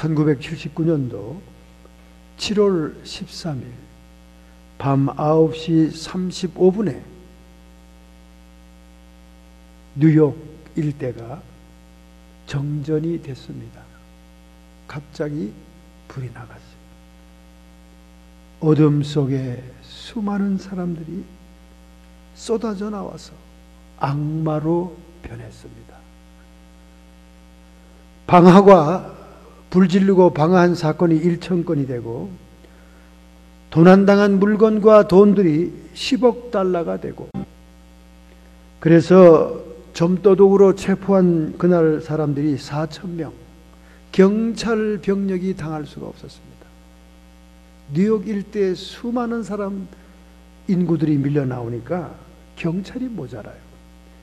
1979년도 7월 13일 밤 9시 35분에 뉴욕 일대가 정전이 됐습니다. 갑자기 불이 나갔어요. 어둠 속에 수많은 사람들이 쏟아져 나와서 악마로 변했습니다. 방화가 불지르고 방화한 사건이 1,000건이 되고 도난당한 물건과 돈들이 10억 달러가 되고, 그래서 점도둑으로 체포한 그날 사람들이 4,000명, 경찰 병력이 당할 수가 없었습니다. 뉴욕 일대에 수많은 사람 인구들이 밀려 나오니까 경찰이 모자라요.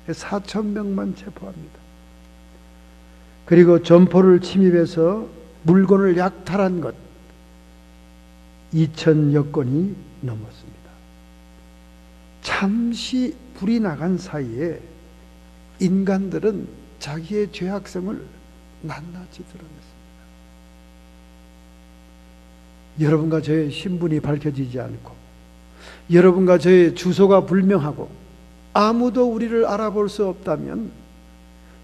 4,000명만 체포합니다. 그리고 점포를 침입해서 물건을 약탈한 것 2,000여 건이 넘었습니다. 잠시 불이 나간 사이에 인간들은 자기의 죄악성을 낱낱이 드러냈습니다. 여러분과 저의 신분이 밝혀지지 않고, 여러분과 저의 주소가 불명하고 아무도 우리를 알아볼 수 없다면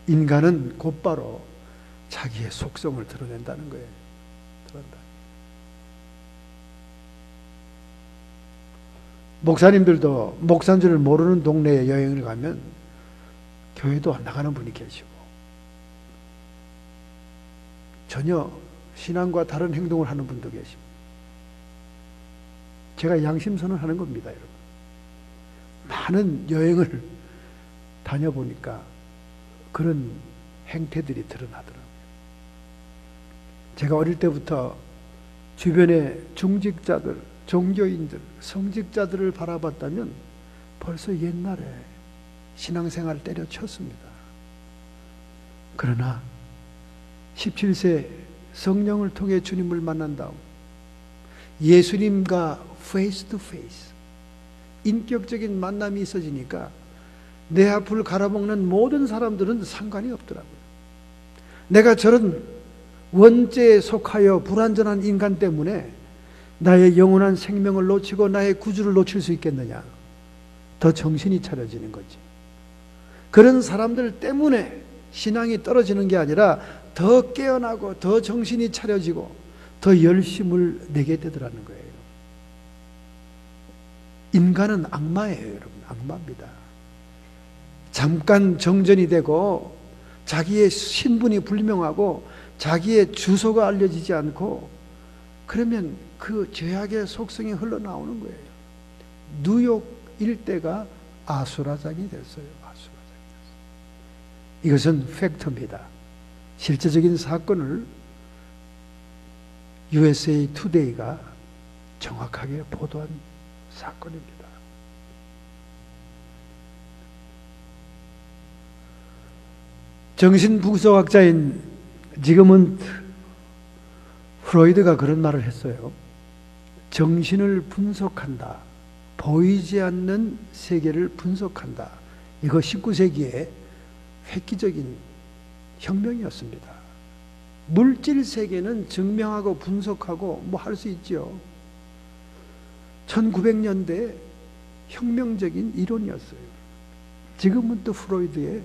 인간은 곧바로 자기의 속성을 드러낸다는 거예요. 드러낸다. 목사님들도 목사인 줄 모르는 동네에 여행을 가면 교회도 안 나가는 분이 계시고, 전혀 신앙과 다른 행동을 하는 분도 계십니다. 제가 양심선언하는 겁니다, 여러분. 많은 여행을 다녀보니까 그런 행태들이 드러나더라고요. 제가 어릴 때부터 주변의 중직자들, 종교인들, 성직자들을 바라봤다면 벌써 옛날에 신앙생활을 때려쳤습니다. 그러나 17세 성령을 통해 주님을 만난 다음 예수님과 페이스 투 페이스 인격적인 만남이 있어지니까 내 앞을 갈아먹는 모든 사람들은 상관이 없더라고요. 내가 저런 원죄에 속하여 불완전한 인간 때문에 나의 영원한 생명을 놓치고 나의 구주를 놓칠 수 있겠느냐. 더 정신이 차려지는 거지. 그런 사람들 때문에 신앙이 떨어지는 게 아니라 더 깨어나고 더 정신이 차려지고 더 열심을 내게 되더라는 거예요. 인간은 악마예요, 여러분. 악마입니다. 잠깐 정전이 되고 자기의 신분이 불명하고 자기의 주소가 알려지지 않고 그러면 그 죄악의 속성이 흘러나오는 거예요. 뉴욕 일대가 아수라장이 됐어요. 아수라장이 됐어요. 이것은 팩트입니다. 실제적인 사건을 USA 투데이가 정확하게 보도한 사건입니다. 정신분석학자인 지그문드 프로이드가 그런 말을 했어요. 정신을 분석한다. 보이지 않는 세계를 분석한다. 이거 19세기의 획기적인 혁명이었습니다. 물질 세계는 증명하고 분석하고 뭐 할 수 있죠. 1900년대 혁명적인 이론이었어요. 지그문드 프로이드의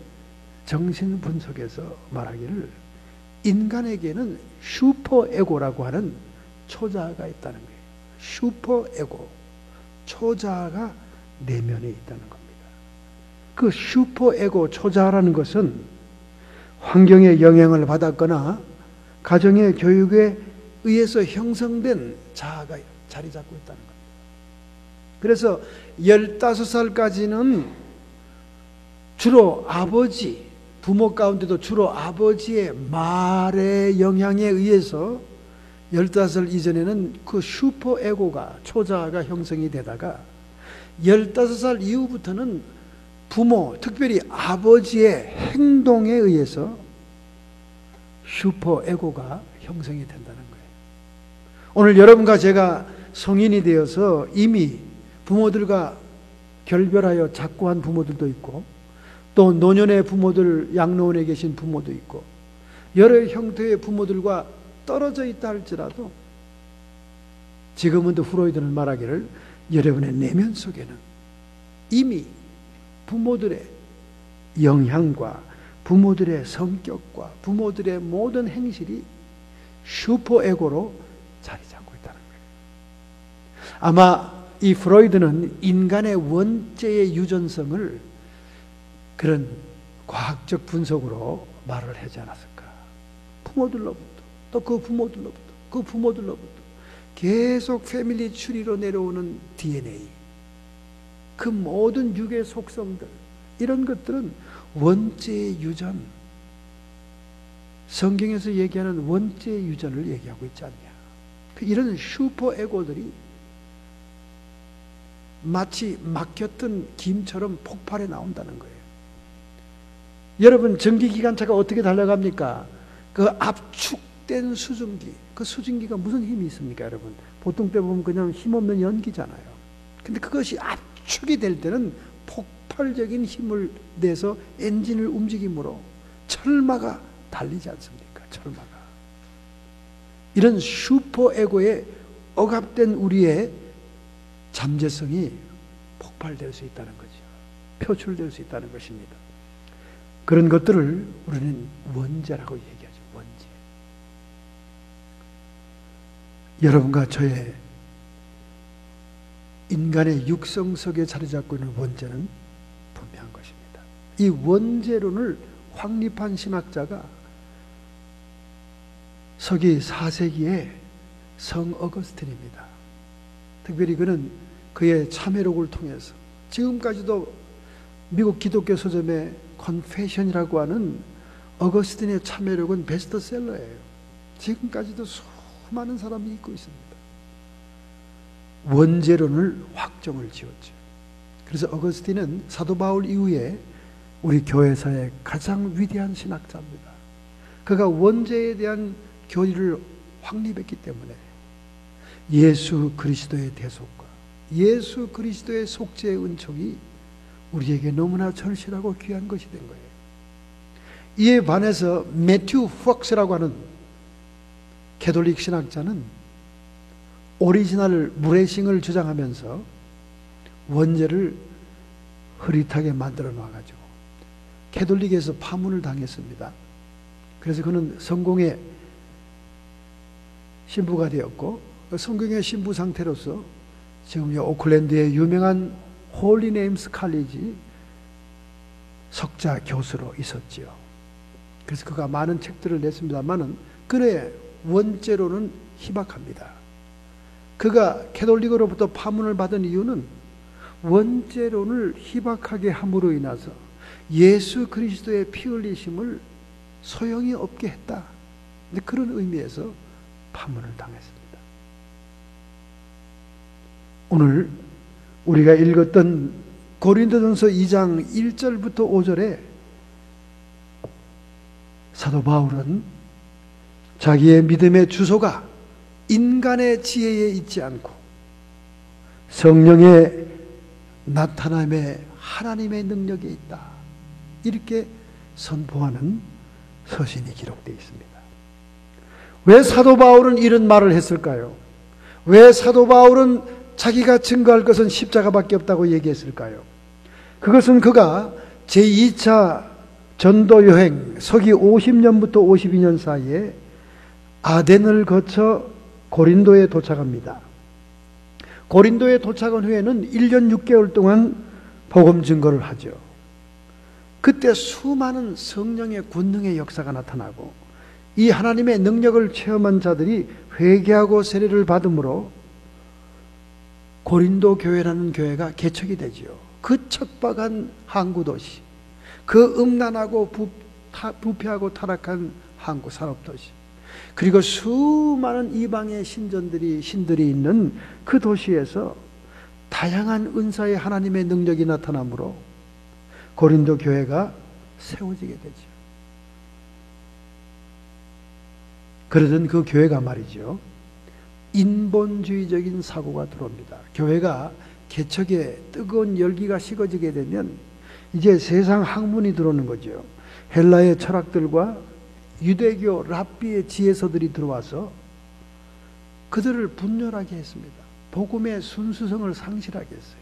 정신 분석에서 말하기를 인간에게는 슈퍼에고라고 하는 초자아가 있다는 거예요. 슈퍼에고, 초자아가 내면에 있다는 겁니다. 그 슈퍼에고 초자아라는 것은 환경의 영향을 받았거나 가정의 교육에 의해서 형성된 자아가 자리 잡고 있다는 겁니다. 그래서 15살까지는 주로 아버지, 부모 가운데도 주로 아버지의 말의 영향에 의해서 15살 이전에는 그 슈퍼에고가, 초자아가 형성이 되다가 15살 이후부터는 부모, 특별히 아버지의 행동에 의해서 슈퍼에고가 형성이 된다는 거예요. 오늘 여러분과 제가 성인이 되어서 이미 부모들과 결별하여 작고한 부모들도 있고 또 노년의 부모들, 양로원에 계신 부모도 있고 여러 형태의 부모들과 떨어져 있다 할지라도 지금은 또 프로이드는 말하기를 여러분의 내면 속에는 이미 부모들의 영향과 부모들의 성격과 부모들의 모든 행실이 슈퍼에고로 자리 잡고 있다는 거예요. 아마 이 프로이드는 인간의 원죄의 유전성을 그런 과학적 분석으로 말을 하지 않았을까. 부모들로부터 또 그 부모들로부터 그 부모들로부터 계속 패밀리 추리로 내려오는 DNA, 그 모든 육의 속성들, 이런 것들은 원죄의 유전, 성경에서 얘기하는 원죄의 유전을 얘기하고 있지 않냐. 이런 슈퍼 에고들이 마치 막혔던 김처럼 폭발해 나온다는 거예요. 여러분, 전기기관차가 어떻게 달려갑니까? 그 압축된 수증기, 그 수증기가 무슨 힘이 있습니까, 여러분? 보통 때 보면 그냥 힘없는 연기잖아요. 근데 그것이 압축이 될 때는 폭발적인 힘을 내서 엔진을 움직임으로 철마가 달리지 않습니까? 철마가. 이런 슈퍼 에고에 억압된 우리의 잠재성이 폭발될 수 있다는 거죠. 표출될 수 있다는 것입니다. 그런 것들을 우리는 원죄라고 얘기하죠. 원죄. 여러분과 저의 인간의 육성 속에 자리 잡고 있는 원죄는 분명한 것입니다. 이 원죄론을 확립한 신학자가 서기 4세기의 성 어거스틴입니다. 특별히 그는 그의 참회록을 통해서 지금까지도 미국 기독교 서점의 컨페션이라고 하는 어거스틴의 참회록은 베스트셀러예요. 지금까지도 수많은 사람이 읽고 있습니다. 원죄론을 확정을 지었죠. 그래서 어거스틴은 사도 바울 이후에 우리 교회사의 가장 위대한 신학자입니다. 그가 원죄에 대한 교리를 확립했기 때문에 예수 그리스도의 대속과 예수 그리스도의 속죄의 은총이 우리에게 너무나 절실하고 귀한 것이 된 거예요. 이에 반해서 매튜 폭스라고 하는 캐톨릭 신학자는 오리지널 무레싱을 주장하면서 원죄를 흐릿하게 만들어 놔가지고 캐톨릭에서 파문을 당했습니다. 그래서 그는 성공의 신부가 되었고 성경의 신부 상태로서 지금 오클랜드의 유명한 홀리네임스 칼리지 석자 교수로 있었지요. 그래서 그가 많은 책들을 냈습니다만은 그의 원죄로는 희박합니다. 그가 캐톨릭으로부터 파문을 받은 이유는 원죄론을 희박하게 함으로 인해서 예수 그리스도의 피 흘리심을 소용이 없게 했다. 그런 의미에서 파문을 당했습니다. 오늘 우리가 읽었던 고린도전서 2장 1절부터 5절에 사도 바울은 자기의 믿음의 주소가 인간의 지혜에 있지 않고 성령의 나타남에 하나님의 능력에 있다. 이렇게 선포하는 서신이 기록되어 있습니다. 왜 사도 바울은 이런 말을 했을까요? 왜 사도 바울은 자기가 증거할 것은 십자가밖에 없다고 얘기했을까요? 그것은 그가 제2차 전도 여행 서기 50년부터 52년 사이에 아덴을 거쳐 고린도에 도착합니다. 고린도에 도착한 후에는 1년 6개월 동안 복음 증거를 하죠. 그때 수많은 성령의 권능의 역사가 나타나고 이 하나님의 능력을 체험한 자들이 회개하고 세례를 받음으로 고린도 교회라는 교회가 개척이 되지요. 그 척박한 항구 도시, 그 음란하고 부패하고 타락한 항구 산업 도시, 그리고 수많은 이방의 신들이 있는 그 도시에서 다양한 은사의 하나님의 능력이 나타나므로 고린도 교회가 세워지게 되죠. 그러던 그 교회가 말이죠, 인본주의적인 사고가 들어옵니다. 교회가 개척에 뜨거운 열기가 식어지게 되면 이제 세상 학문이 들어오는 거죠. 헬라의 철학들과 유대교 랍비의 지혜서들이 들어와서 그들을 분열하게 했습니다. 복음의 순수성을 상실하게 했어요.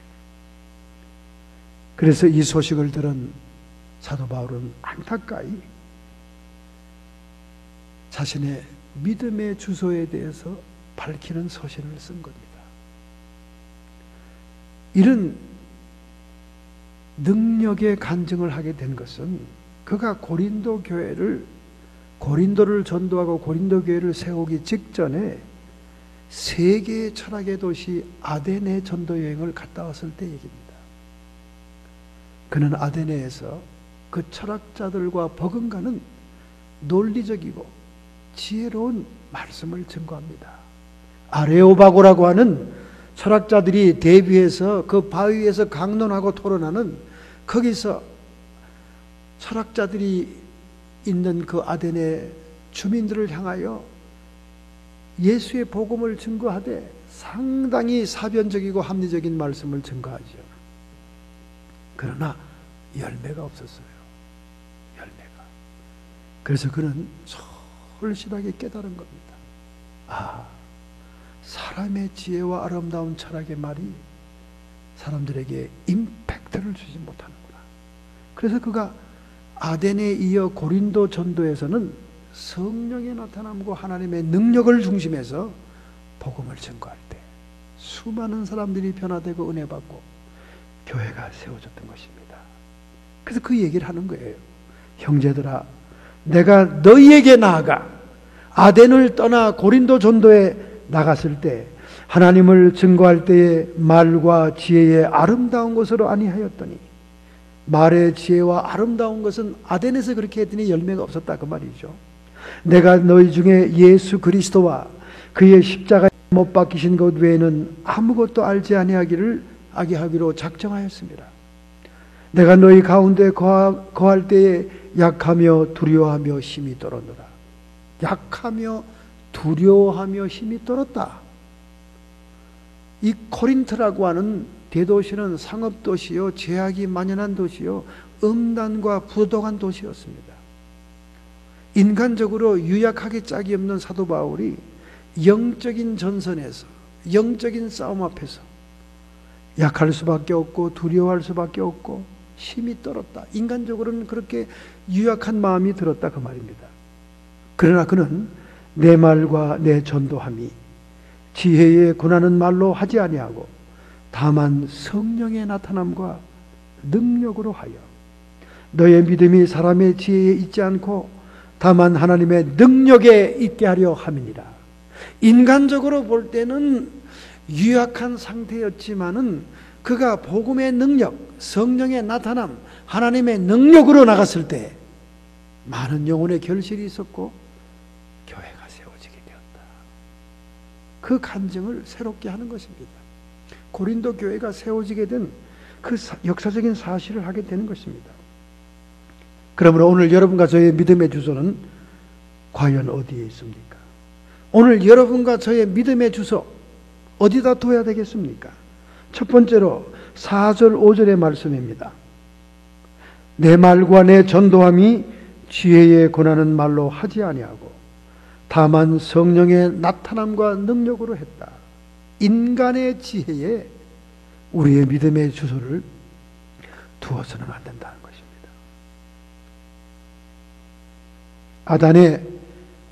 그래서 이 소식을 들은 사도 바울은 안타까이 자신의 믿음의 주소에 대해서 밝히는 서신을 쓴 겁니다. 이런 능력의 간증을 하게 된 것은 그가 고린도를 전도하고 고린도 교회를 세우기 직전에 세계의 철학의 도시 아데네 전도 여행을 갔다 왔을 때 얘기입니다. 그는 아데네에서 그 철학자들과 버금가는 논리적이고 지혜로운 말씀을 증거합니다. 아레오바고라고 하는 철학자들이 대비해서 그 바위 위에서 강론하고 토론하는, 거기서 철학자들이 있는 그 아데네 주민들을 향하여 예수의 복음을 증거하되 상당히 사변적이고 합리적인 말씀을 증거하죠. 그러나 열매가 없었어요. 열매가. 그래서 그는 솔실하게 깨달은 겁니다. 아, 사람의 지혜와 아름다운 철학의 말이 사람들에게 임팩트를 주지 못하는구나. 그래서 그가 아덴에 이어 고린도 전도에서는 성령의 나타남과 하나님의 능력을 중심해서 복음을 증거할 때 수많은 사람들이 변화되고 은혜 받고 교회가 세워졌던 것입니다. 그래서 그 얘기를 하는 거예요. 형제들아, 내가 너희에게 나아가 아덴을 떠나 고린도 전도에 나갔을 때 하나님을 증거할 때에 말과 지혜의 아름다운 것으로 아니하였더니, 말의 지혜와 아름다운 것은 아덴에서 그렇게 했더니 열매가 없었다 그 말이죠. 내가 너희 중에 예수 그리스도와 그의 십자가에 못 박히신 것 외에는 아무것도 알지 아니하기로 작정하였습니다. 내가 너희 가운데 거할 때에 약하며 두려워하며 힘이 떨어노라. 약하며 두려워하며 힘이 떨었다. 이 코린트라고 하는 대도시는 상업도시요, 죄악이 만연한 도시요, 음란과 부도덕한 도시였습니다. 인간적으로 유약하게 짝이 없는 사도 바울이 영적인 전선에서, 영적인 싸움 앞에서 약할 수밖에 없고 두려워할 수밖에 없고 힘이 떨었다. 인간적으로는 그렇게 유약한 마음이 들었다 그 말입니다. 그러나 그는 내 말과 내 전도함이 지혜에 권하는 말로 하지 아니하고 다만 성령의 나타남과 능력으로 하여 너의 믿음이 사람의 지혜에 있지 않고 다만 하나님의 능력에 있게 하려 함이니라. 인간적으로 볼 때는 유약한 상태였지만은 그가 복음의 능력, 성령의 나타남, 하나님의 능력으로 나갔을 때 많은 영혼의 결실이 있었고 교회가 세워지게 되었다. 그 간증을 새롭게 하는 것입니다. 고린도 교회가 세워지게 된 그 역사적인 사실을 하게 되는 것입니다. 그러므로 오늘 여러분과 저의 믿음의 주소는 과연 어디에 있습니까? 오늘 여러분과 저의 믿음의 주소 어디다 둬야 되겠습니까? 첫 번째로 4절 5절의 말씀입니다. 내 말과 내 전도함이 지혜에 권하는 말로 하지 아니하고 다만 성령의 나타남과 능력으로 했다. 인간의 지혜에 우리의 믿음의 주소를 두어서는 안 된다는 것입니다. 아단의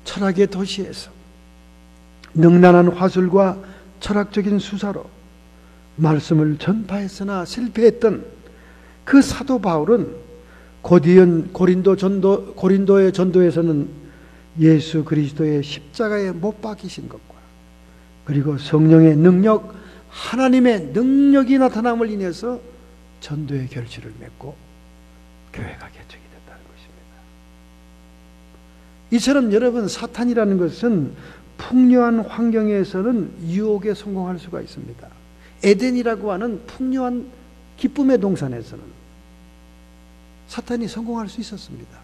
철학의 도시에서 능란한 화술과 철학적인 수사로 말씀을 전파했으나 실패했던 그 사도 바울은 곧이은 고린도의 전도에서는 예수 그리스도의 십자가에 못 박히신 것과 그리고 성령의 능력, 하나님의 능력이 나타남을 인해서 전도의 결실을 맺고 교회가 개척이 됐다는 것입니다. 이처럼 여러분, 사탄이라는 것은 풍요한 환경에서는 유혹에 성공할 수가 있습니다. 에덴이라고 하는 풍요한 기쁨의 동산에서는 사탄이 성공할 수 있었습니다.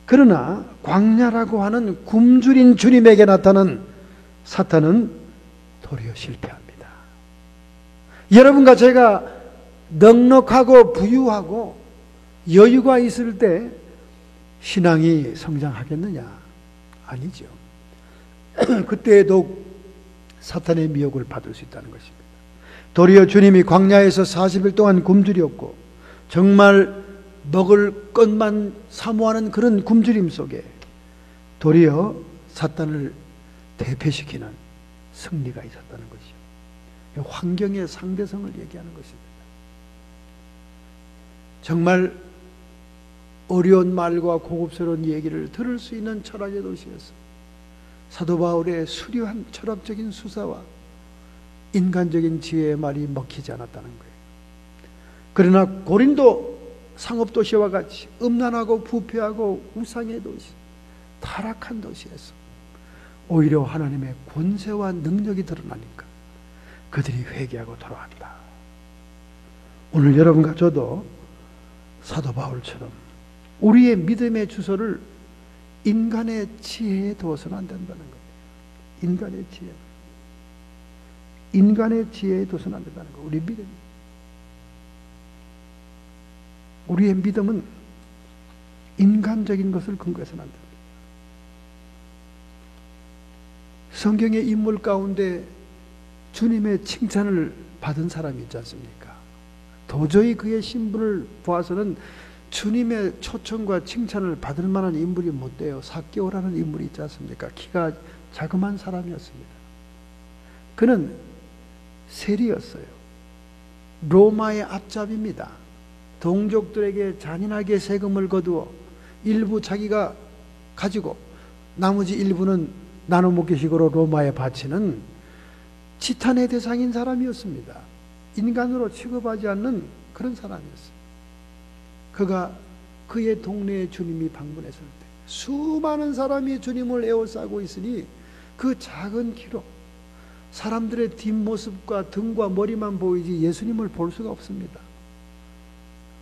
그러나 광야라고 하는 굶주린 주님에게 나타난 사탄은 도리어 실패합니다. 여러분과 제가 넉넉하고 부유하고 여유가 있을 때 신앙이 성장하겠느냐? 아니죠. 그때에도 사탄의 미혹을 받을 수 있다는 것입니다. 도리어 주님이 광야에서 40일 동안 굶주렸고 정말 먹을 것만 사모하는 그런 굶주림 속에 도리어 사탄을 대패시키는 승리가 있었다는 것이죠. 환경의 상대성을 얘기하는 것입니다. 정말 어려운 말과 고급스러운 얘기를 들을 수 있는 철학의 도시였어. 사도 바울의 수려한 철학적인 수사와 인간적인 지혜의 말이 먹히지 않았다는 거예요. 그러나 고린도 상업도시와 같이 음란하고 부패하고 우상의 도시, 타락한 도시에서 오히려 하나님의 권세와 능력이 드러나니까 그들이 회개하고 돌아왔다. 오늘 여러분과 저도 사도 바울처럼 우리의 믿음의 주소를 인간의 지혜에 둬서는 안 된다는 거예요. 인간의 지혜에 둬서는 안 된다는 거예요. 우리의 믿음은 인간적인 것을 근거해서는 안 됩니다. 성경의 인물 가운데 주님의 칭찬을 받은 사람이 있지 않습니까? 도저히 그의 신분을 보아서는 주님의 초청과 칭찬을 받을 만한 인물이 못 돼요. 삭개오라는 인물이 있지 않습니까? 키가 자그마한 사람이었습니다. 그는 세리였어요. 로마의 앞잡이입니다. 동족들에게 잔인하게 세금을 거두어 일부 자기가 가지고 나머지 일부는 나눠 먹기식으로 로마에 바치는 지탄의 대상인 사람이었습니다. 인간으로 취급하지 않는 그런 사람이었어요. 그가 그의 동네에 주님이 방문했을 때 수많은 사람이 주님을 에워싸고 있으니 그 작은 키로 사람들의 뒷모습과 등과 머리만 보이지 예수님을 볼 수가 없습니다.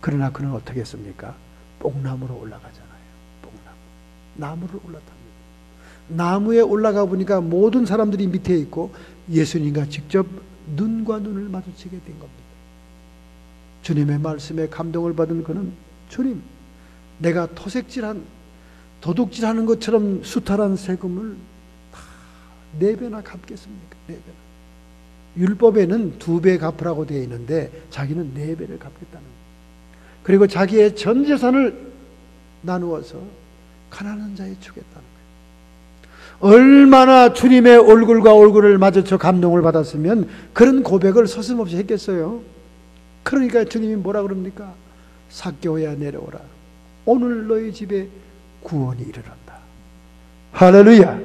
그러나 그는 어떻게 했습니까? 뽕나무로 올라가잖아요. 나무를 올라탑니다. 나무에 올라가 보니까 모든 사람들이 밑에 있고 예수님과 직접 눈과 눈을 마주치게 된 겁니다. 주님의 말씀에 감동을 받은 그는 주님, 내가 도둑질하는 것처럼 수탈한 세금을 다 4배나 갚겠습니까? 4배나. 율법에는 2배 갚으라고 되어 있는데 자기는 4배를 갚겠다는 거예요. 그리고 자기의 전 재산을 나누어서 가난한 자에 주겠다는 거예요. 얼마나 주님의 얼굴과 얼굴을 마주쳐 감동을 받았으면 그런 고백을 서슴없이 했겠어요. 그러니까 주님이 뭐라 그럽니까? 삭개오야 내려오라. 오늘 너희 집에 구원이 이르렀다. 할렐루야.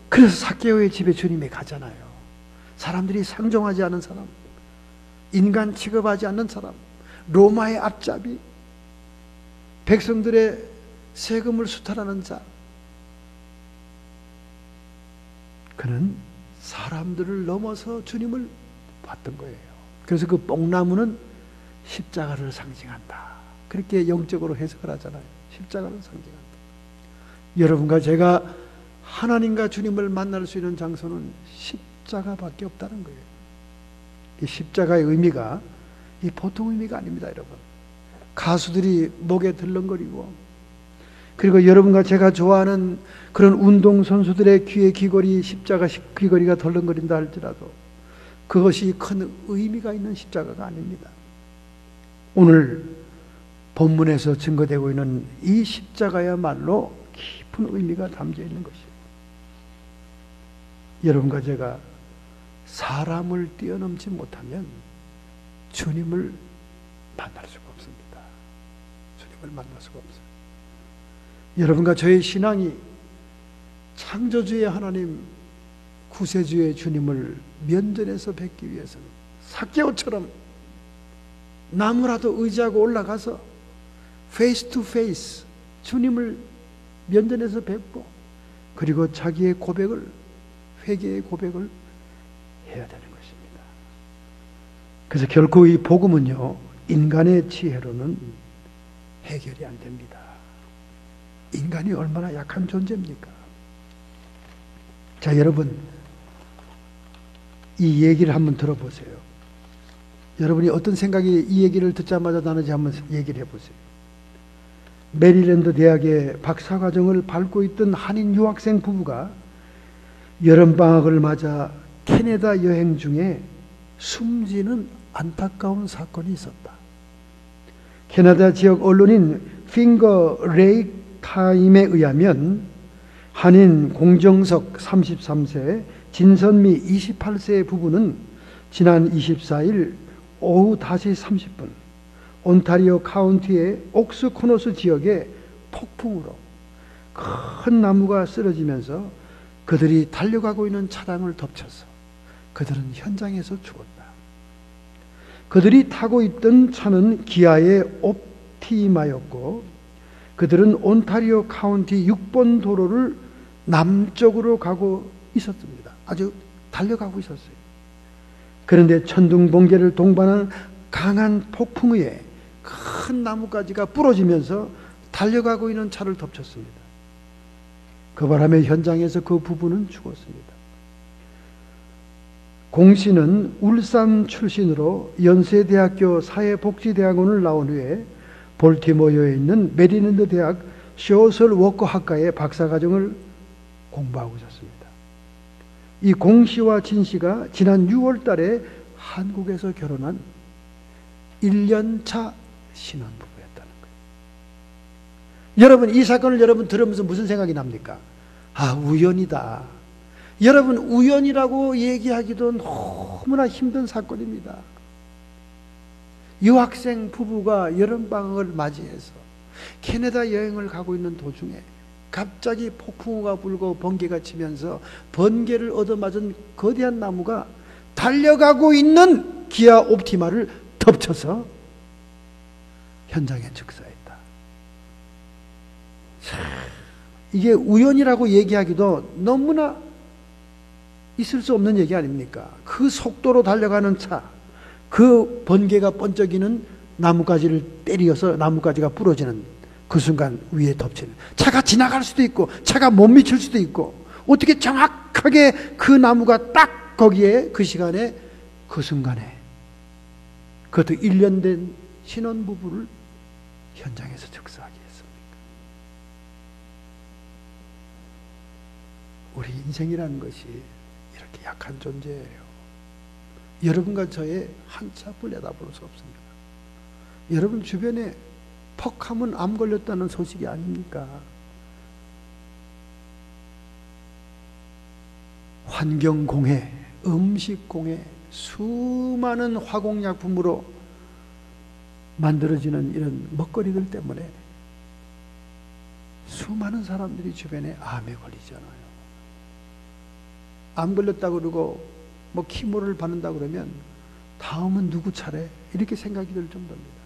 그래서 삭개오의 집에 주님이 가잖아요. 사람들이 상종하지 않은 사람, 인간 취급하지 않는 사람, 로마의 앞잡이, 백성들의 세금을 수탈하는 자. 그는 사람들을 넘어서 주님을 봤던 거예요. 그래서 그 뽕나무는 십자가를 상징한다. 그렇게 영적으로 해석을 하잖아요. 십자가를 상징한다. 여러분과 제가 하나님과 주님을 만날 수 있는 장소는 십자가밖에 없다는 거예요. 이 십자가의 의미가 이 보통 의미가 아닙니다, 여러분. 가수들이 목에 들렁거리고, 그리고 여러분과 제가 좋아하는 그런 운동선수들의 귀에 귀걸이, 십자가 귀걸이가 덜렁거린다 할지라도 그것이 큰 의미가 있는 십자가가 아닙니다. 오늘 본문에서 증거되고 있는 이 십자가야말로 깊은 의미가 담겨 있는 것이에요. 여러분과 제가 사람을 뛰어넘지 못하면 주님을 만날 수가 없습니다. 주님을 만날 수가 없어요. 여러분과 저의 신앙이 창조주의 하나님, 구세주의 주님을 면전에서 뵙기 위해서는 삭개오처럼 나무라도 의지하고 올라가서 페이스 투 페이스 주님을 면전에서 뵙고, 그리고 자기의 고백을, 회개의 고백을 해야 되는 것입니다. 그래서 결코 이 복음은요, 인간의 지혜로는 해결이 안 됩니다. 인간이 얼마나 약한 존재입니까? 자, 여러분, 이 얘기를 한번 들어보세요. 여러분이 어떤 생각이 이 얘기를 듣자마자 나는지 한번 얘기를 해보세요. 메리랜드 대학의 박사과정을 밟고 있던 한인 유학생 부부가 여름방학을 맞아 캐나다 여행 중에 숨지는 안타까운 사건이 있었다. 캐나다 지역 언론인 핑거 레이크 타임에 의하면 한인 공정석 33세, 진선미 28세의 부부는 지난 24일 오후 5시 30분 온타리오 카운티의 옥스코너스 지역의 폭풍으로 큰 나무가 쓰러지면서 그들이 달려가고 있는 차량을 덮쳐서 그들은 현장에서 죽었다. 그들이 타고 있던 차는 기아의 옵티마였고 그들은 온타리오 카운티 6번 도로를 남쪽으로 가고 있었습니다. 아주 달려가고 있었어요. 그런데 천둥 번개를 동반한 강한 폭풍에 큰 나뭇가지가 부러지면서 달려가고 있는 차를 덮쳤습니다. 그 바람에 현장에서 그 부부는 죽었습니다. 공 씨는 울산 출신으로 연세대학교 사회복지대학원을 나온 후에 볼티모어에 있는 메리랜드 대학 소셜 워커학과의 박사과정을 공부하고 있었습니다. 이 공 씨와 진 씨가 지난 6월 달에 한국에서 결혼한 1년차 신혼부부였다는 거예요. 여러분, 이 사건을 여러분 들으면서 무슨 생각이 납니까? 아, 우연이다. 여러분, 우연이라고 얘기하기도 너무나 힘든 사건입니다. 유학생 부부가 여름방학을 맞이해서 캐나다 여행을 가고 있는 도중에 갑자기 폭풍우가 불고 번개가 치면서 번개를 얻어맞은 거대한 나무가 달려가고 있는 기아 옵티마를 덮쳐서 현장에 즉사했다. 이게 우연이라고 얘기하기도 너무나 있을 수 없는 얘기 아닙니까? 그 속도로 달려가는 차, 그 번개가 번쩍이는 나뭇가지를 때려서 나뭇가지가 부러지는 그 순간 위에 덮치는, 차가 지나갈 수도 있고 차가 못 미칠 수도 있고, 어떻게 정확하게 그 나무가 딱 거기에 그 시간에 그 순간에, 그것도 1년 된 신혼부부를 현장에서 즉사하게 했습니까? 우리 인생이라는 것이 이렇게 약한 존재예요. 여러분과 저의 한 치 앞을 내다볼 수 없습니다. 여러분 주변에 퍽 하면 암 걸렸다는 소식이 아닙니까? 환경공해, 음식공해, 수많은 화공약품으로 만들어지는 이런 먹거리들 때문에 수많은 사람들이 주변에 암에 걸리잖아요. 암 걸렸다고 그러고 뭐 키모를 바른다 그러면 다음은 누구 차례? 이렇게 생각이 들 정도입니다.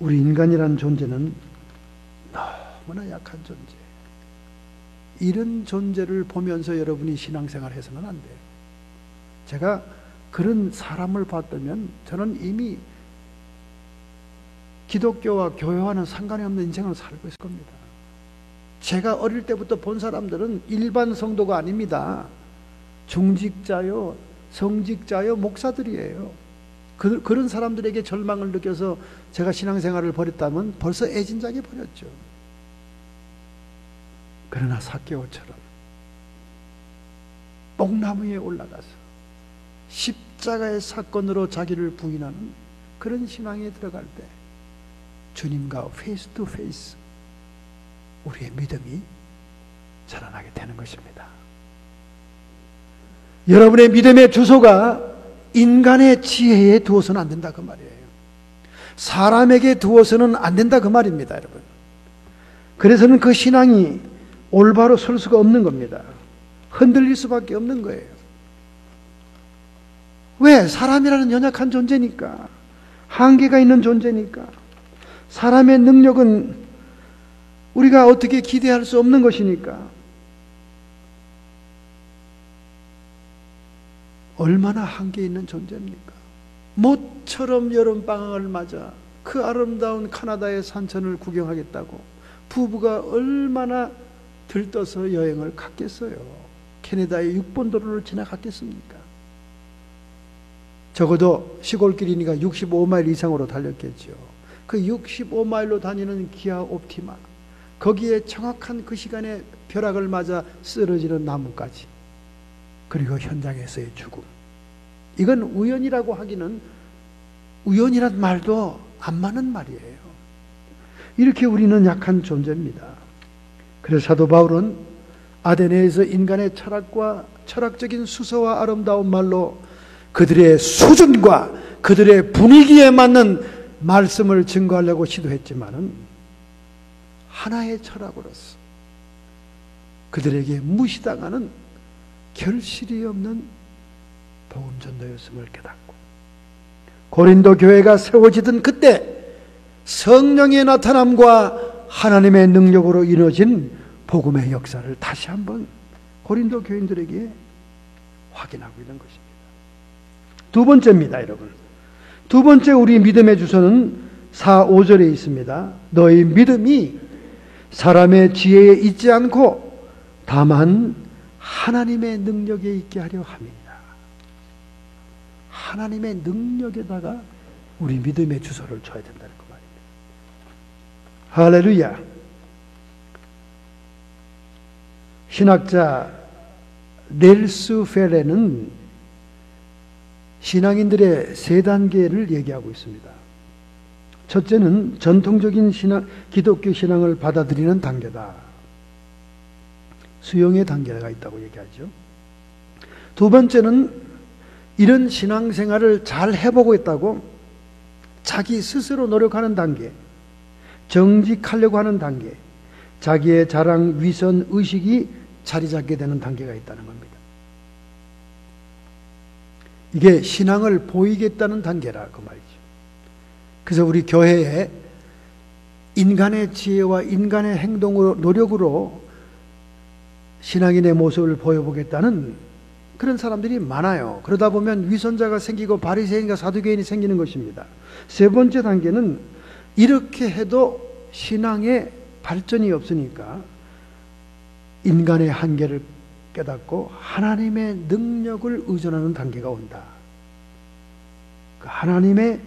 우리 인간이라는 존재는 너무나 약한 존재. 이런 존재를 보면서 여러분이 신앙생활 해서는 안 돼요. 제가 그런 사람을 봤다면 저는 이미 기독교와 교회와는 상관이 없는 인생을 살고 있을 겁니다. 제가 어릴 때부터 본 사람들은 일반 성도가 아닙니다. 중직자요, 성직자요, 목사들이에요. 그런 사람들에게 절망을 느껴서 제가 신앙생활을 버렸다면 벌써 애진작에 버렸죠. 그러나 삭개오처럼 뽕나무에 올라가서 십자가의 사건으로 자기를 부인하는 그런 신앙에 들어갈 때 주님과 페이스 투 페이스 우리의 믿음이 자라나게 되는 것입니다. 여러분의 믿음의 주소가 인간의 지혜에 두어서는 안 된다 그 말이에요. 사람에게 두어서는 안 된다 그 말입니다, 여러분. 그래서는 그 신앙이 올바로 설 수가 없는 겁니다. 흔들릴 수밖에 없는 거예요. 왜? 사람이라는 연약한 존재니까. 한계가 있는 존재니까. 사람의 능력은 우리가 어떻게 기대할 수 없는 것이니까. 얼마나 한계 있는 존재입니까? 모처럼 여름방학을 맞아 그 아름다운 카나다의 산천을 구경하겠다고 부부가 얼마나 들떠서 여행을 갔겠어요. 캐나다의 6번 도로를 지나갔겠습니까? 적어도 시골길이니까 65마일 이상으로 달렸겠죠. 그 65마일로 다니는 기아 옵티마, 거기에 정확한 그 시간에 벼락을 맞아 쓰러지는 나무까지, 그리고 현장에서의 죽음. 이건 우연이라고 하기는, 우연이란 말도 안 맞는 말이에요. 이렇게 우리는 약한 존재입니다. 그래서 사도 바울은 아테네에서 인간의 철학과 철학적인 수서와 아름다운 말로 그들의 수준과 그들의 분위기에 맞는 말씀을 증거하려고 시도했지만은 하나의 철학으로서 그들에게 무시당하는 결실이 없는 복음 전도였음을 깨닫고, 고린도 교회가 세워지던 그때 성령의 나타남과 하나님의 능력으로 이루어진 복음의 역사를 다시 한번 고린도 교인들에게 확인하고 있는 것입니다. 두 번째입니다, 여러분. 두 번째 우리 믿음의 주소는 4, 5절에 있습니다. 너희 믿음이 사람의 지혜에 있지 않고 다만 하나님의 능력에 있게 하려 함이니라. 하나님의 능력에다가 우리 믿음의 주소를 줘야 된다는 그 말입니다. 할렐루야. 신학자 넬스 페레는 신앙인들의 세 단계를 얘기하고 있습니다. 첫째는 전통적인 기독교 신앙을 받아들이는 단계다. 수용의 단계가 있다고 얘기하죠. 두 번째는 이런 신앙생활을 잘 해보고 있다고 자기 스스로 노력하는 단계, 정직하려고 하는 단계, 자기의 자랑, 위선, 의식이 자리 잡게 되는 단계가 있다는 겁니다. 이게 신앙을 보이겠다는 단계라 그 말이죠. 그래서 우리 교회에 인간의 지혜와 인간의 행동으로, 노력으로 신앙인의 모습을 보여보겠다는 그런 사람들이 많아요. 그러다 보면 위선자가 생기고 바리새인과 사두개인이 생기는 것입니다. 세 번째 단계는 이렇게 해도 신앙의 발전이 없으니까 인간의 한계를 깨닫고 하나님의 능력을 의존하는 단계가 온다. 그 하나님의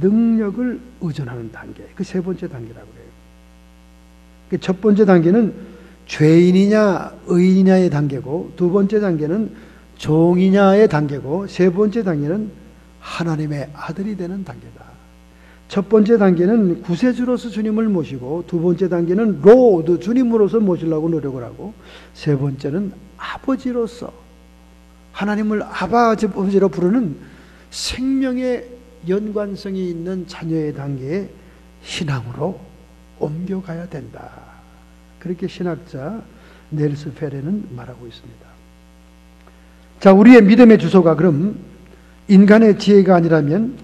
능력을 의존하는 단계, 그 세 번째 단계라고 해요. 그 첫 번째 단계는 죄인이냐 의인이냐의 단계고, 두 번째 단계는 종이냐의 단계고, 세 번째 단계는 하나님의 아들이 되는 단계다. 첫 번째 단계는 구세주로서 주님을 모시고, 두 번째 단계는 로드, 주님으로서 모시려고 노력을 하고, 세 번째는 아버지로서 하나님을 아버지로 부르는 생명의 연관성이 있는 자녀의 단계에 신앙으로 옮겨가야 된다. 그렇게 신학자 넬스 페레는 말하고 있습니다. 자, 우리의 믿음의 주소가 그럼 인간의 지혜가 아니라면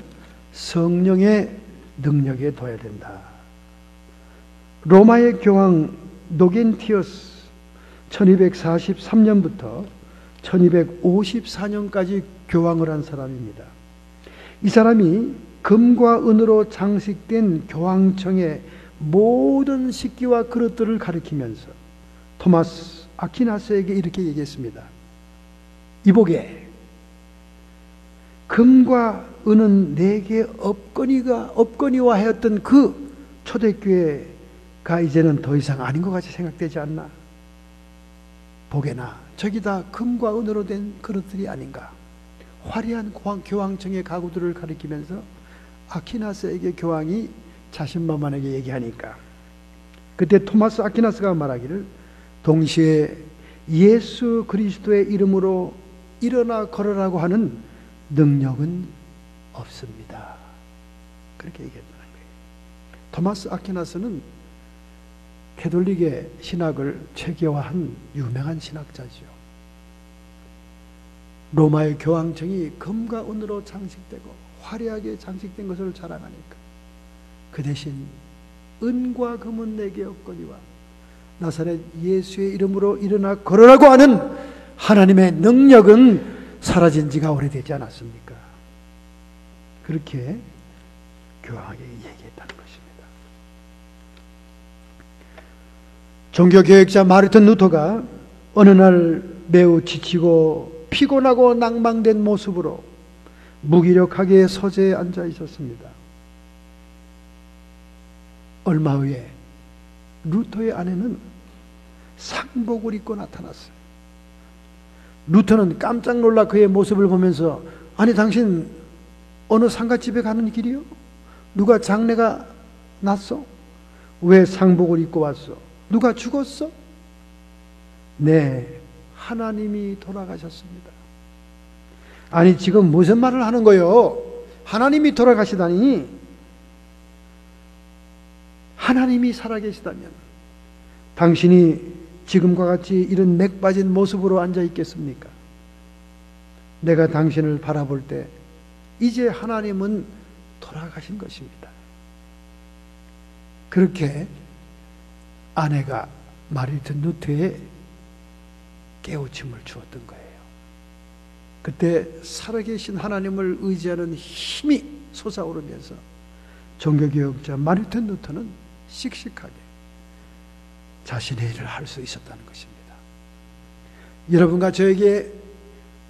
성령의 능력에 둬야 된다. 로마의 교황 노겐티어스 1243년부터 1254년까지 교황을 한 사람입니다. 이 사람이 금과 은으로 장식된 교황청의 모든 식기와 그릇들을 가리키면서 토마스 아퀴나스에게 이렇게 얘기했습니다. 이보게, 금과 은은 내게 없거니와 하였던 그 초대교회가 이제는 더 이상 아닌 것 같이 생각되지 않나? 보게나 저기 다 금과 은으로 된 그릇들이 아닌가? 화려한 교황청의 가구들을 가리키면서 아퀴나스에게 교황이 자신만만하게 얘기하니까, 그때 토마스 아퀴나스가 말하기를 동시에 예수 그리스도의 이름으로 일어나 걸으라고 하는 능력은 없습니다. 그렇게 얘기했다는 거예요. 토마스 아퀴나스는 캐톨릭의 신학을 체계화한 유명한 신학자지요. 로마의 교황청이 금과 은으로 장식되고 화려하게 장식된 것을 자랑하니까 그 대신 은과 금은 내게 없거니와 나사렛 예수의 이름으로 일어나 걸으라고 하는 하나님의 능력은 사라진 지가 오래되지 않았습니까? 그렇게 교황에게 얘기했다는 것입니다. 종교개혁자 마르틴 루터가 어느 날 매우 지치고 피곤하고 낭망된 모습으로 무기력하게 서재에 앉아 있었습니다. 얼마 후에 루터의 아내는 상복을 입고 나타났어요. 루터는 깜짝 놀라 그의 모습을 보면서 아니 당신 어느 상갓집에 가는 길이요? 누가 장례가 났어? 왜 상복을 입고 왔어? 누가 죽었어? 네, 하나님이 돌아가셨습니다. 아니 지금 무슨 말을 하는 거요? 하나님이 돌아가시다니. 하나님이 살아계시다면 당신이 지금과 같이 이런 맥 빠진 모습으로 앉아 있겠습니까? 내가 당신을 바라볼 때 이제 하나님은 돌아가신 것입니다. 그렇게 아내가 마르틴 루터에 깨우침을 주었던 거예요. 그때 살아계신 하나님을 의지하는 힘이 솟아오르면서 종교개혁자 마르틴 루터는 씩씩하게 자신의 일을 할 수 있었다는 것입니다. 여러분과 저에게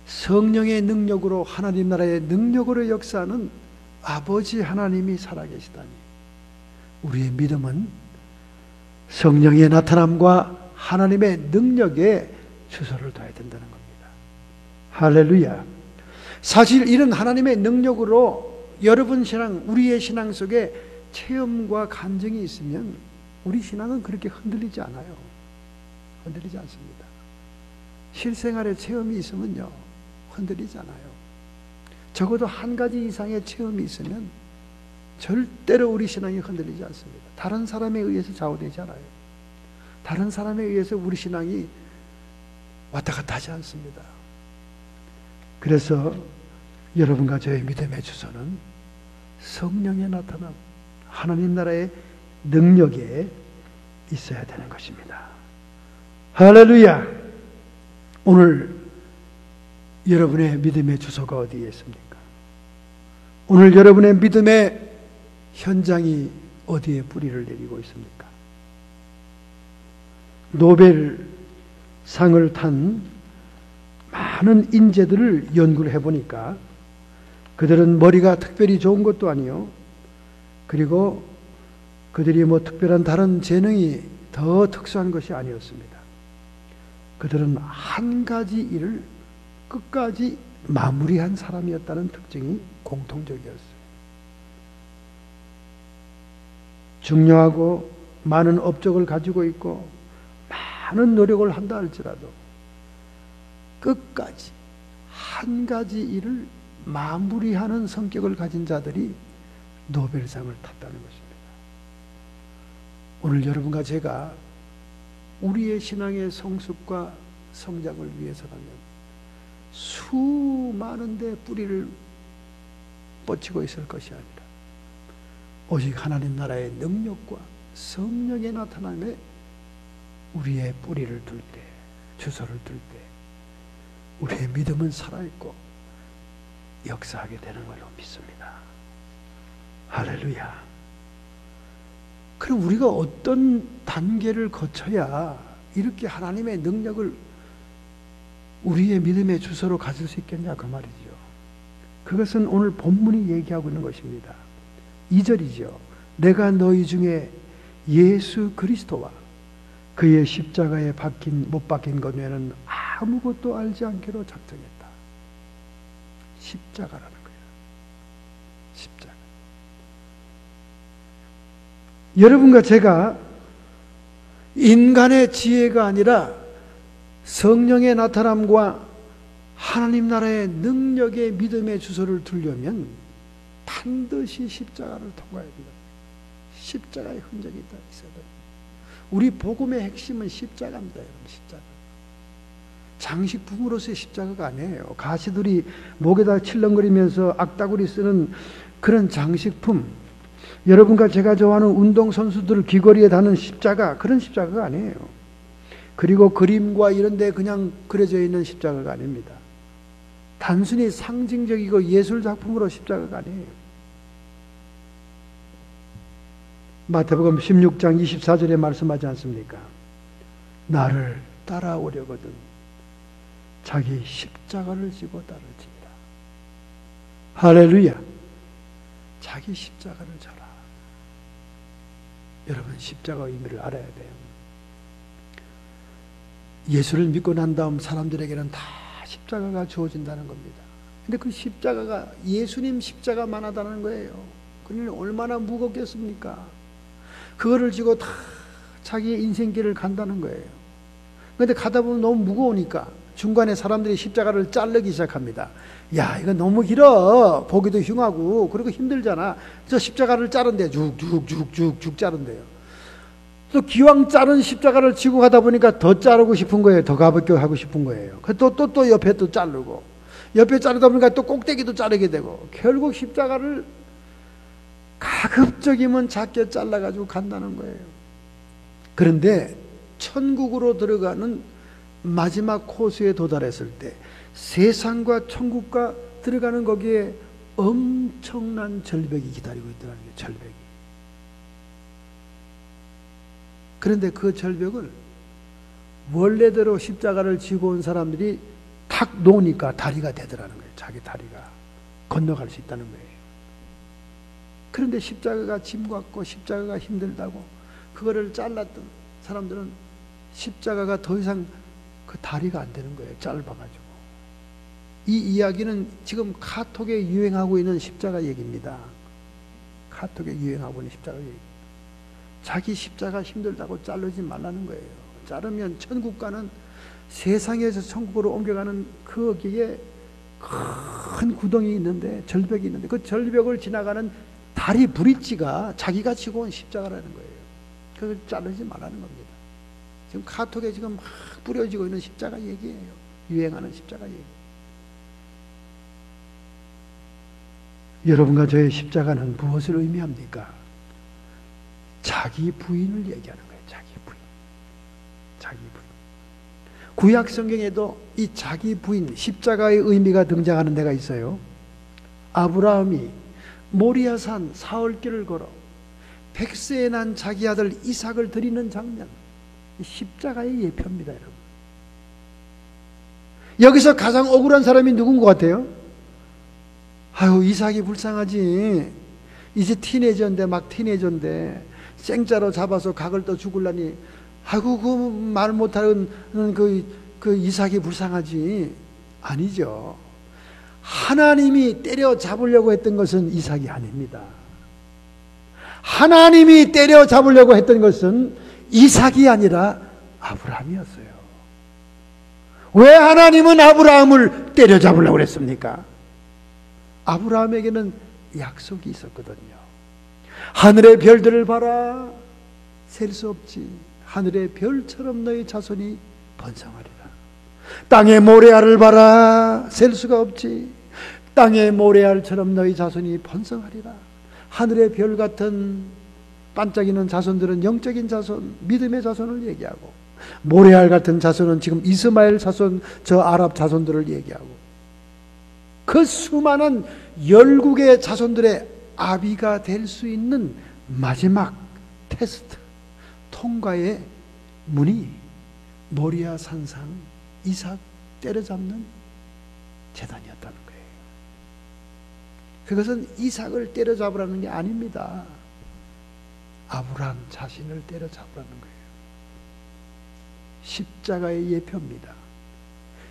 성령의 능력으로 하나님 나라의 능력으로 역사하는 아버지 하나님이 살아계시다니 우리의 믿음은 성령의 나타남과 하나님의 능력에 주소를 둬야 된다는 겁니다. 할렐루야. 사실 이런 하나님의 능력으로 여러분 신앙, 우리의 신앙 속에 체험과 간증이 있으면 우리 신앙은 그렇게 흔들리지 않아요. 흔들리지 않습니다. 실생활의 체험이 있으면요 흔들리지 않아요. 적어도 한 가지 이상의 체험이 있으면 절대로 우리 신앙이 흔들리지 않습니다. 다른 사람에 의해서 좌우되지 않아요. 다른 사람에 의해서 우리 신앙이 왔다 갔다 하지 않습니다. 그래서 여러분과 저의 믿음의 주소는 성령의 나타남, 하나님 나라의 능력에 있어야 되는 것입니다. 할렐루야. 오늘 여러분의 믿음의 주소가 어디에 있습니까? 오늘 여러분의 믿음의 현장이 어디에 뿌리를 내리고 있습니까? 노벨상을 탄 많은 인재들을 연구를 해보니까 그들은 머리가 특별히 좋은 것도 아니요, 그리고 그들이 뭐 특별한 다른 재능이 더 특수한 것이 아니었습니다. 그들은 한 가지 일을 끝까지 마무리한 사람이었다는 특징이 공통적이었어요. 중요하고 많은 업적을 가지고 있고 많은 노력을 한다 할지라도 끝까지 한 가지 일을 마무리하는 성격을 가진 자들이 노벨상을 탔다는 것입니다. 오늘 여러분과 제가 우리의 신앙의 성숙과 성장을 위해서라면 수많은 데 뿌리를 뻗치고 있을 것이 아니라 오직 하나님 나라의 능력과 성령의 나타남에 우리의 뿌리를 둘 때, 주소를 둘 때 우리의 믿음은 살아있고 역사하게 되는 걸로 믿습니다. 할렐루야. 그럼 우리가 어떤 단계를 거쳐야 이렇게 하나님의 능력을 우리의 믿음의 주소로 가질 수 있겠냐 그 말이죠. 그것은 오늘 본문이 얘기하고 있는 것입니다. 2절이죠. 내가 너희 중에 예수 그리스도와 그의 십자가에 못 박힌 것 외에는 아무것도 알지 않기로 작정했다. 십자가라는 거예요. 십자가. 여러분과 제가 인간의 지혜가 아니라 성령의 나타남과 하나님 나라의 능력의 믿음의 주소를 두려면 반드시 십자가를 통과해야 된다. 십자가의 흔적이 있어야 된다. 우리 복음의 핵심은 십자가입니다. 여러분, 십자가. 장식품으로서의 십자가가 아니에요. 가시들이 목에다 칠렁거리면서 악다구리 쓰는 그런 장식품, 여러분과 제가 좋아하는 운동선수들 귀걸이에 다는 십자가, 그런 십자가가 아니에요. 그리고 그림과 이런 데 그냥 그려져 있는 십자가가 아닙니다. 단순히 상징적이고 예술작품으로 십자가가 아니에요. 마태복음 16장 24절에 말씀하지 않습니까? 나를 따라오려거든 자기 십자가를 지고 따를지니라. 할렐루야. 자기 십자가를 져라. 여러분, 십자가의 의미를 알아야 돼요. 예수를 믿고 난 다음 사람들에게는 다 십자가가 주어진다는 겁니다. 근데 그 십자가가 예수님 십자가만 하다는 거예요. 그러니 얼마나 무겁겠습니까? 그거를 지고 다 자기의 인생길을 간다는 거예요. 그런데 가다 보면 너무 무거우니까 중간에 사람들이 십자가를 자르기 시작합니다. 야, 이거 너무 길어. 보기도 흉하고 그리고 힘들잖아. 저 십자가를 자른대요. 쭉쭉쭉쭉 자른대요. 또 기왕 자른 십자가를 지고 가다 보니까 더 자르고 싶은 거예요. 더 가볍게 하고 싶은 거예요. 또 옆에 또 자르고, 옆에 자르다 보니까 또 꼭대기도 자르게 되고, 결국 십자가를 가급적이면 작게 잘라가지고 간다는 거예요. 그런데 천국으로 들어가는 마지막 코스에 도달했을 때 세상과 천국과 들어가는 거기에 엄청난 절벽이 기다리고 있더라는 거예요. 절벽이. 그런데 그 절벽을 원래대로 십자가를 지고 온 사람들이 탁 놓으니까 다리가 되더라는 거예요. 자기 다리가 건너갈 수 있다는 거예요. 그런데 십자가가 짐 같고 십자가가 힘들다고 그거를 잘랐던 사람들은 십자가가 더 이상 그 다리가 안 되는 거예요. 짧아가지고. 이 이야기는 지금 카톡에 유행하고 있는 십자가 얘기입니다. 카톡에 유행하고 있는 십자가 얘기. 자기 십자가 힘들다고 자르지 말라는 거예요. 자르면 천국 가는, 세상에서 천국으로 옮겨가는 거기에 큰 구덩이 있는데, 절벽이 있는데 그 절벽을 지나가는 다리 브릿지가 자기가 지고 온 십자가라는 거예요. 그걸 자르지 말라는 겁니다. 지금 카톡에 지금 막 뿌려지고 있는 십자가 얘기예요. 유행하는 십자가 얘기. 여러분과 저의 십자가는 무엇을 의미합니까? 자기 부인을 얘기하는 거예요. 자기 부인. 자기 부인. 구약 성경에도 이 자기 부인, 십자가의 의미가 등장하는 데가 있어요. 아브라함이 모리아산 사흘길을 걸어 백세에 난 자기 아들 이삭을 드리는 장면, 십자가의 예표입니다, 여러분. 여기서 가장 억울한 사람이 누군 것 같아요? 아유, 이삭이 불쌍하지. 이제 티네이저인데 생자로 잡아서 각을 떠 죽을라니, 아이고 그 말 못하는 그 이삭이 불쌍하지. 아니죠. 하나님이 때려잡으려고 했던 것은 이삭이 아닙니다. 하나님이 때려잡으려고 했던 것은 이삭이 아니라 아브라함이었어요. 왜 하나님은 아브라함을 때려잡으려고 했습니까? 아브라함에게는 약속이 있었거든요. 하늘의 별들을 봐라. 셀 수 없지. 하늘의 별처럼 너희 자손이 번성하리라. 땅의 모래알을 봐라. 셀 수가 없지. 땅의 모래알처럼 너희 자손이 번성하리라. 하늘의 별 같은 반짝이는 자손들은 영적인 자손, 믿음의 자손을 얘기하고, 모래알 같은 자손은 지금 이스마엘 자손, 저 아랍 자손들을 얘기하고, 그 수많은 열국의 자손들의 아비가 될 수 있는 마지막 테스트, 통과의 문이 모리아 산상 이삭 때려잡는 제단이었다는 거예요. 그것은 이삭을 때려잡으라는 게 아닙니다. 아브라함 자신을 때려잡으라는 거예요. 십자가의 예표입니다.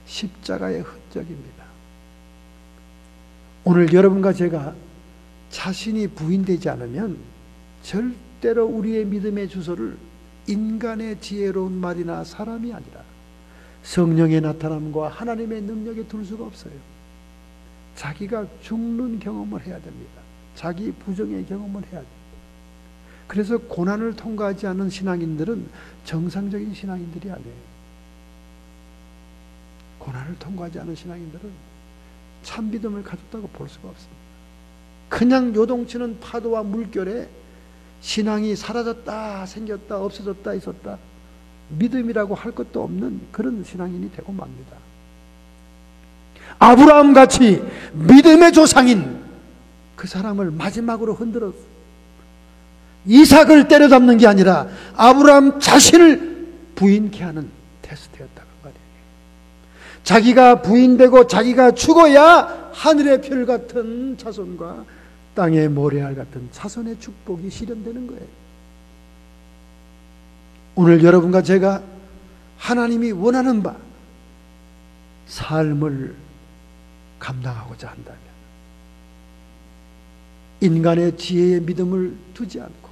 십자가의 흔적입니다. 오늘 여러분과 제가 자신이 부인되지 않으면 절대로 우리의 믿음의 주소를 인간의 지혜로운 말이나 사람이 아니라 성령의 나타남과 하나님의 능력에 둘 수가 없어요. 자기가 죽는 경험을 해야 됩니다. 자기 부정의 경험을 해야 됩니다. 그래서 고난을 통과하지 않은 신앙인들은 정상적인 신앙인들이 아니에요. 고난을 통과하지 않은 신앙인들은 참 믿음을 가졌다고 볼 수가 없습니다. 그냥 요동치는 파도와 물결에 신앙이 사라졌다, 생겼다, 없어졌다, 있었다, 믿음이라고 할 것도 없는 그런 신앙인이 되고 맙니다. 아브라함 같이 믿음의 조상인 그 사람을 마지막으로 흔들어서 이삭을 때려잡는 게 아니라 아브라함 자신을 부인케 하는 테스트였다는 거예요. 자기가 부인되고 자기가 죽어야 하늘의 별 같은 자손과 땅의 모래알 같은 자손의 축복이 실현되는 거예요. 오늘 여러분과 제가 하나님이 원하는 바 삶을 감당하고자 한다면 인간의 지혜의 믿음을 두지 않고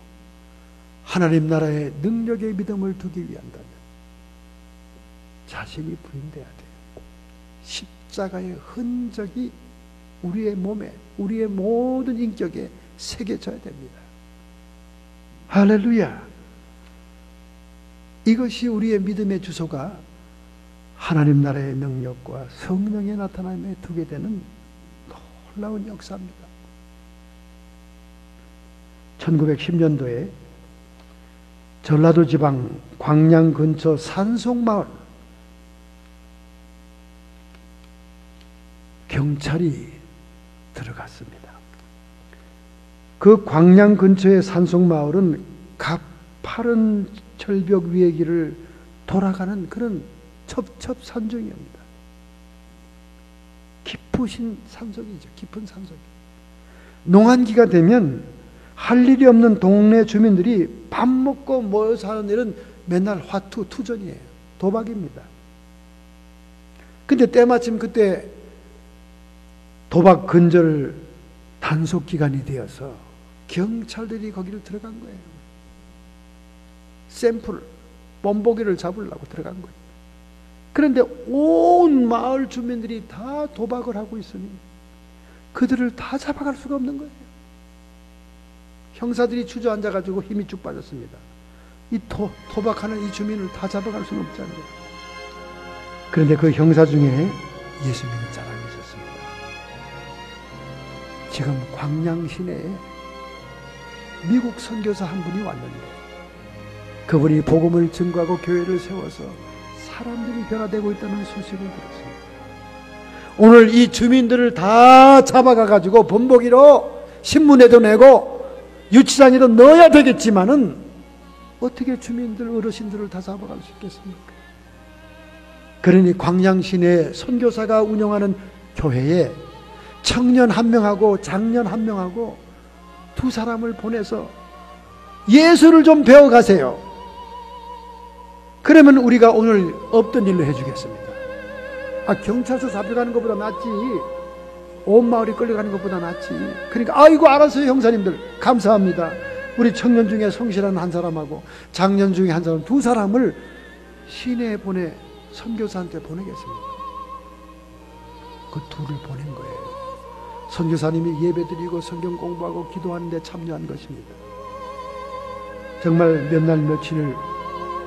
하나님 나라의 능력의 믿음을 두기 위한다면 자신이 부인돼야 돼요. 십자가의 흔적이 우리의 몸에, 우리의 모든 인격에 새겨져야 됩니다. 할렐루야. 이것이 우리의 믿음의 주소가 하나님 나라의 능력과 성령의 나타남에 두게 되는 놀라운 역사입니다. 1910년도에 전라도 지방 광양 근처 산송마을 경찰이 들어갔습니다. 그 광양 근처의 산송마을은 가파른 절벽 위의 길을 돌아가는 그런 첩첩산중입니다. 깊으신 산속이죠. 깊은 산속. 농한기가 되면 할 일이 없는 동네 주민들이 밥 먹고 모여서 하는 일은 맨날 화투, 투전이에요. 도박입니다. 근데 때마침 그때 도박 근절 단속 기간이 되어서 경찰들이 거기를 들어간 거예요. 샘플, 뽐보기를 잡으려고 들어간 거예요. 그런데 온 마을 주민들이 다 도박을 하고 있으니 그들을 다 잡아갈 수가 없는 거예요. 형사들이 주저앉아가지고 힘이 쭉 빠졌습니다. 이 도박하는 이 주민을 다 잡아갈 수는 없잖아요. 그런데 그 형사 중에 예수 믿는 사람이 있었습니다. 지금 광양 시내에 미국 선교사 한 분이 왔는데 그분이 복음을 증거하고 교회를 세워서 사람들이 변화되고 있다는 소식을 들었습니다. 오늘 이 주민들을 다 잡아가가지고 본보기로 신문에도 내고 유치장에도 넣어야 되겠지만은 어떻게 주민들 어르신들을 다 잡아갈 수 있겠습니까? 그러니 광양 시내 선교사가 운영하는 교회에 청년 한 명하고 장년 한 명하고 두 사람을 보내서 예수를 좀 배워가세요. 그러면 우리가 오늘 없던 일로 해주겠습니다. 경찰서 잡혀가는 것보다 낫지. 온 마을이 끌려가는 것보다 낫지. 그러니까 아이고 알았어요 형사님들 감사합니다. 우리 청년 중에 성실한 한 사람하고 장년 중에 한 사람 두 사람을 시내에 보내 선교사한테 보내겠습니다. 그 둘을 보낸 거예요. 선교사님이 예배드리고 성경 공부하고 기도하는 데 참여한 것입니다. 정말 몇 날 며칠을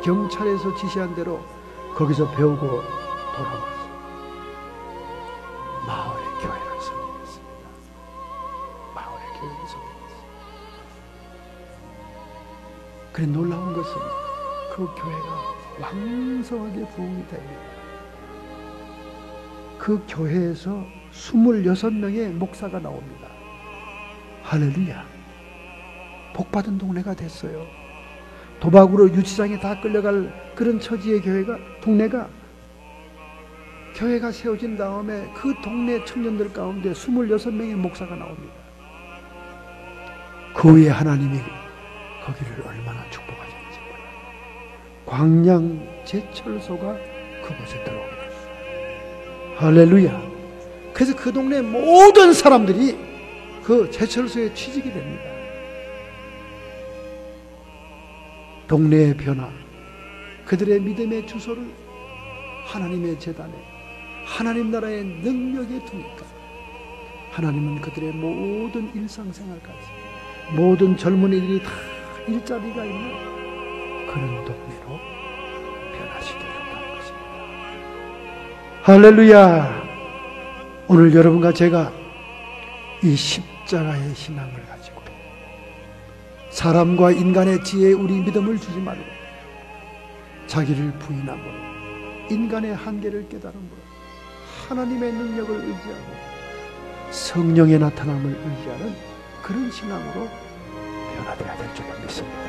경찰에서 지시한 대로 거기서 배우고 돌아왔어요. 마을의 교회를 섬기겠습니다. 마을의 교회를 섬기겠습니다. 그래 놀라운 것은 그 교회가 왕성하게 부흥이 됩니다. 그 교회에서 26명의 목사가 나옵니다. 할렐루야. 복받은 동네가 됐어요. 도박으로 유치장에 다 끌려갈 그런 처지의 동네가 교회가 세워진 다음에 그 동네 청년들 가운데 26명의 목사가 나옵니다. 그 후에 하나님이 거기를 얼마나 축복하셨는지 몰라요. 광양 제철소가 그곳에 들어오게 됐어요. 할렐루야. 그래서 그 동네 모든 사람들이 그 제철소에 취직이 됩니다. 동네의 변화, 그들의 믿음의 주소를 하나님의 제단에 하나님 나라의 능력에 두니까 하나님은 그들의 모든 일상생활까지 모든 젊은이들이 다 일자리가 있는 그런 동네로 변화시켜준다는 것입니다. 할렐루야. 오늘 여러분과 제가 이 십자가의 신앙을 가지고 사람과 인간의 지혜에 우리 믿음을 주지 말고 자기를 부인함으로 인간의 한계를 깨달음으로 하나님의 능력을 의지하고 성령의 나타남을 의지하는 그런 신앙으로 변화되어야 될 줄로 믿습니다.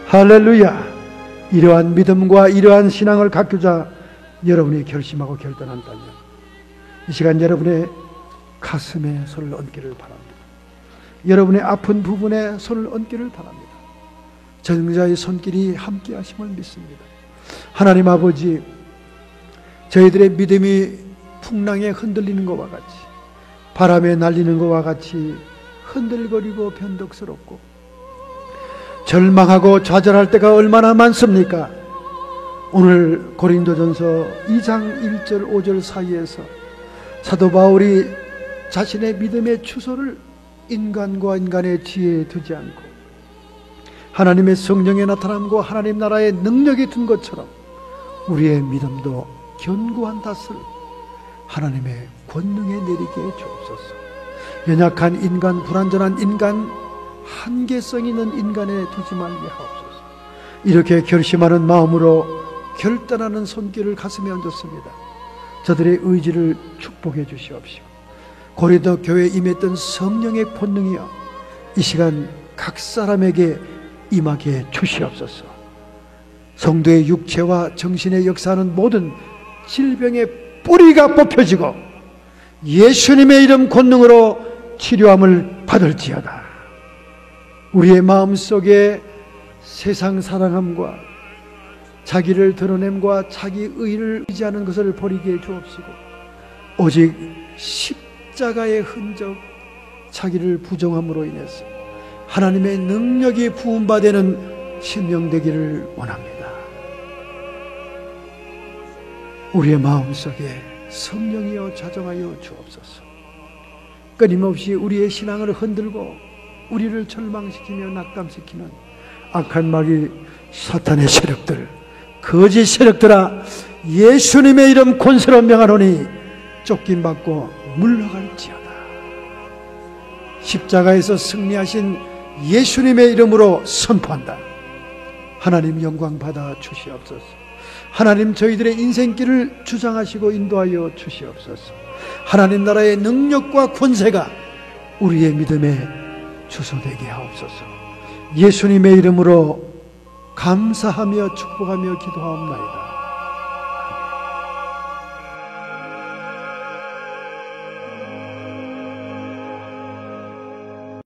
할렐루야. 이러한 믿음과 이러한 신앙을 갖고자 여러분이 결심하고 결단한다면 이 시간 여러분의 가슴에 손을 얹기를 바랍니다. 여러분의 아픈 부분에 손을 얹기를 바랍니다. 전능자의 손길이 함께 하심을 믿습니다. 하나님 아버지, 저희들의 믿음이 풍랑에 흔들리는 것과 같이, 바람에 날리는 것과 같이 흔들거리고 변덕스럽고 절망하고 좌절할 때가 얼마나 많습니까? 오늘 고린도전서 2장 1절 5절 사이에서 사도 바울이 자신의 믿음의 주소를 인간과 인간의 지혜에 두지 않고 하나님의 성령의 나타남과 하나님 나라의 능력이 든 것처럼 우리의 믿음도 견고한 닷을 하나님의 권능에 내리게 해 주옵소서. 연약한 인간, 불완전한 인간, 한계성 있는 인간에 두지 말게 하옵소서. 이렇게 결심하는 마음으로 결단하는 손길을 가슴에 얹었습니다. 저들의 의지를 축복해 주시옵시오. 고린도 교회에 임했던 성령의 권능이여 이 시간 각 사람에게 임하게 주시옵소서. 성도의 육체와 정신에 역사하는 모든 질병의 뿌리가 뽑혀지고 예수님의 이름 권능으로 치료함을 받을지어다. 우리의 마음속에 세상 사랑함과 자기를 드러냄과 자기 의를 의지하는 것을 버리게 해 주옵시고 오직 십자가의 흔적, 자기를 부정함으로 인해서 하나님의 능력이 부음받는 신령 되기를 원합니다. 우리의 마음속에 성령이여 자정하여 주옵소서. 끊임없이 우리의 신앙을 흔들고 우리를 절망시키며 낙담시키는 악한 마귀 사탄의 세력들, 거짓 세력들아, 예수님의 이름 권세로 명하노니 쫓김받고 물러갈지어다. 십자가에서 승리하신 예수님의 이름으로 선포한다. 하나님 영광 받아 주시옵소서. 하나님 저희들의 인생길을 주장하시고 인도하여 주시옵소서. 하나님 나라의 능력과 권세가 우리의 믿음에 주소되게 하옵소서. 예수님의 이름으로 감사하며 축복하며 기도하옵나이다.